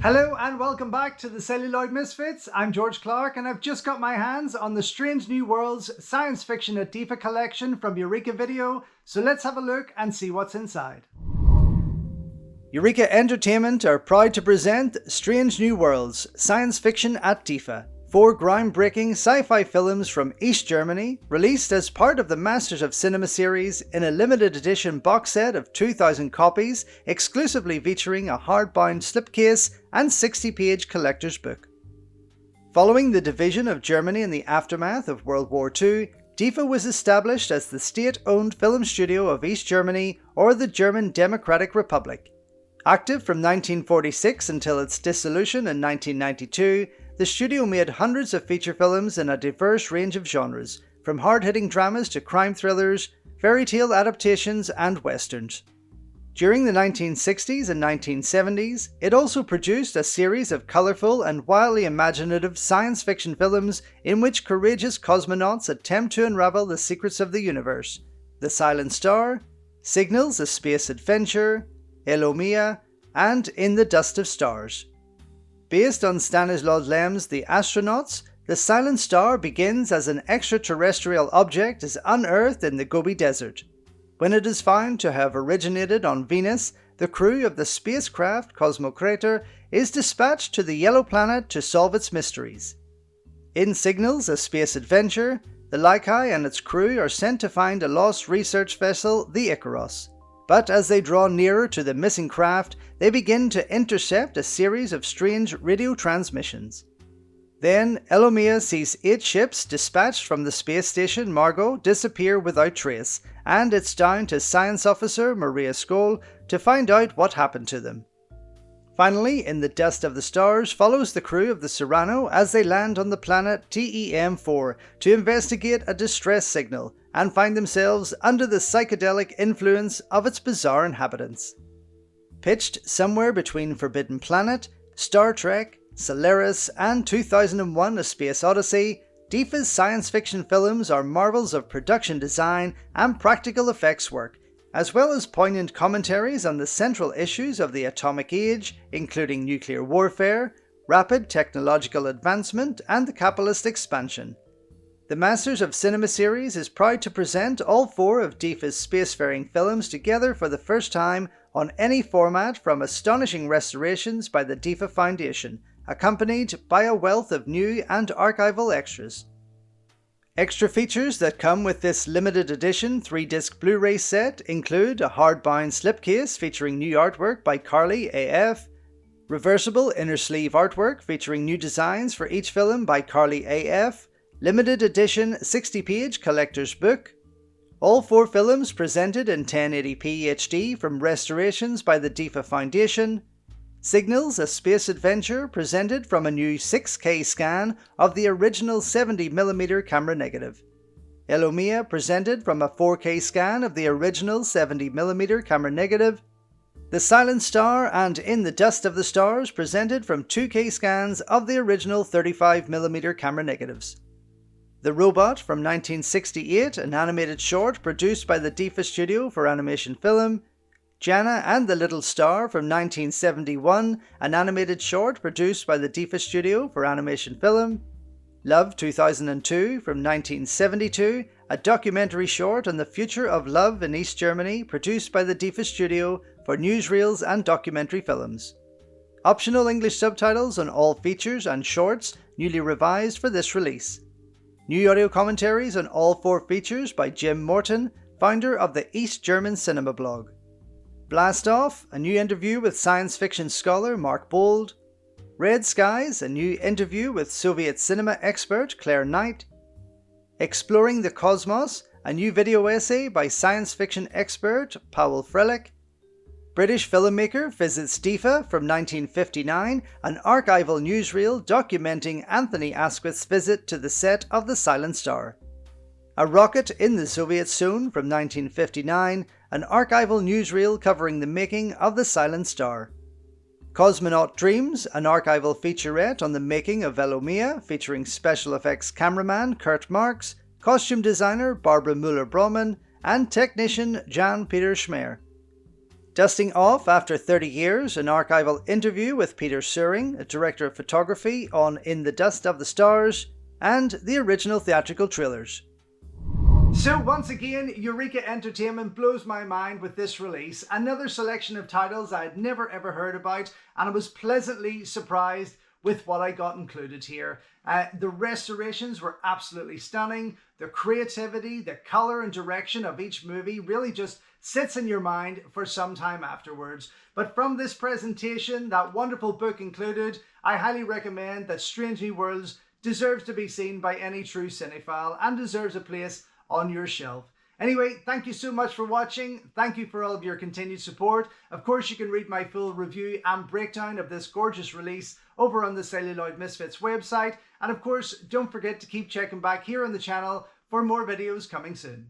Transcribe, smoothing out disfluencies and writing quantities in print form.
Hello and welcome back to the Celluloid Misfits. I'm George Clark and I've just got my hands on the Strange New Worlds Science Fiction at DEFA collection from Eureka Video, so let's have a look and see what's inside. Eureka Entertainment are proud to present Strange New Worlds Science Fiction at DEFA. 4 groundbreaking sci-fi films from East Germany, released as part of the Masters of Cinema series in a limited edition box set of 2,000 copies, exclusively featuring a hardbound slipcase and 60-page collector's book. Following the division of Germany in the aftermath of World War II, DEFA was established as the state-owned film studio of East Germany, or the German Democratic Republic. Active from 1946 until its dissolution in 1992, the studio made hundreds of feature films in a diverse range of genres, from hard-hitting dramas to crime thrillers, fairy tale adaptations, and westerns. During the 1960s and 1970s, it also produced a series of colourful and wildly imaginative science fiction films in which courageous cosmonauts attempt to unravel the secrets of the universe: The Silent Star, Signals: A Space Adventure, Hello Mia, and In the Dust of Stars. Based on Stanislaw Lem's The Astronauts, The Silent Star begins as an extraterrestrial object is unearthed in the Gobi Desert. When it is found to have originated on Venus, the crew of the spacecraft Cosmocrator is dispatched to the yellow planet to solve its mysteries. In Signals: A Space Adventure, the Laika and its crew are sent to find a lost research vessel, the Icaros. But as they draw nearer to the missing craft, they begin to intercept a series of strange radio transmissions. Then, Elomia sees 8 ships dispatched from the space station Margot disappear without trace, and it's down to science officer Maria Skoll to find out what happened to them. Finally, In the Dust of the Stars follows the crew of the Serrano as they land on the planet TEM-4 to investigate a distress signal and find themselves under the psychedelic influence of its bizarre inhabitants. Pitched somewhere between Forbidden Planet, Star Trek, Solaris, and 2001: A Space Odyssey, DEFA's science fiction films are marvels of production design and practical effects work, as well as poignant commentaries on the central issues of the atomic age, including nuclear warfare, rapid technological advancement, and the capitalist expansion. The Masters of Cinema series is proud to present all 4 of DEFA's spacefaring films together for the first time on any format, from astonishing restorations by the DEFA Foundation, accompanied by a wealth of new and archival extras. Extra features that come with this limited edition 3-disc Blu-ray set include a hardbound slipcase featuring new artwork by Carly AF, reversible inner sleeve artwork featuring new designs for each film by Carly AF, limited edition 60-page collector's book, all 4 films presented in 1080p HD from restorations by the DEFA Foundation, Signals: A Space Adventure presented from a new 6K scan of the original 70mm camera negative, Hello Mia presented from a 4K scan of the original 70mm camera negative, The Silent Star and In the Dust of the Stars presented from 2K scans of the original 35mm camera negatives. The Robot from 1968, an animated short produced by the DEFA Studio for animation film, Jana and the Little Star from 1971, an animated short produced by the DEFA Studio for animation film, Love 2002 from 1972, a documentary short on the future of love in East Germany produced by the DEFA Studio for newsreels and documentary films. Optional English subtitles on all features and shorts, newly revised for this release. New audio commentaries on all 4 features by Jim Morton, founder of the East German Cinema blog. Blast Off, a new interview with science fiction scholar Mark Bold. Red Skies, a new interview with Soviet cinema expert Claire Knight. Exploring the Cosmos, a new video essay by science fiction expert Powell Frelick. British filmmaker visits DEFA from 1959, an archival newsreel documenting Anthony Asquith's visit to the set of The Silent Star. A Rocket in the Soviet Zone from 1959, an archival newsreel covering the making of The Silent Star. Cosmonaut Dreams, an archival featurette on the making of Hello Mia, featuring special effects cameraman Kurt Marx, costume designer Barbara Müller-Broman, and technician Jan-Peter Schmeer. Dusting off after 30 years, an archival interview with Peter Suring, a director of photography, on In the Dust of the Stars, and the original theatrical trailers. So once again, Eureka Entertainment blows my mind with this release. Another selection of titles I had never ever heard about, and I was pleasantly surprised with what I got included here. The restorations were absolutely stunning. The creativity, the color and direction of each movie really just sits in your mind for some time afterwards. But from this presentation, that wonderful book included, I highly recommend that Strange New Worlds deserves to be seen by any true cinephile and deserves a place on your shelf. Anyway, thank you so much for watching. Thank you for all of your continued support. Of course, you can read my full review and breakdown of this gorgeous release over on the Celluloid Misfits website. And of course, don't forget to keep checking back here on the channel for more videos coming soon.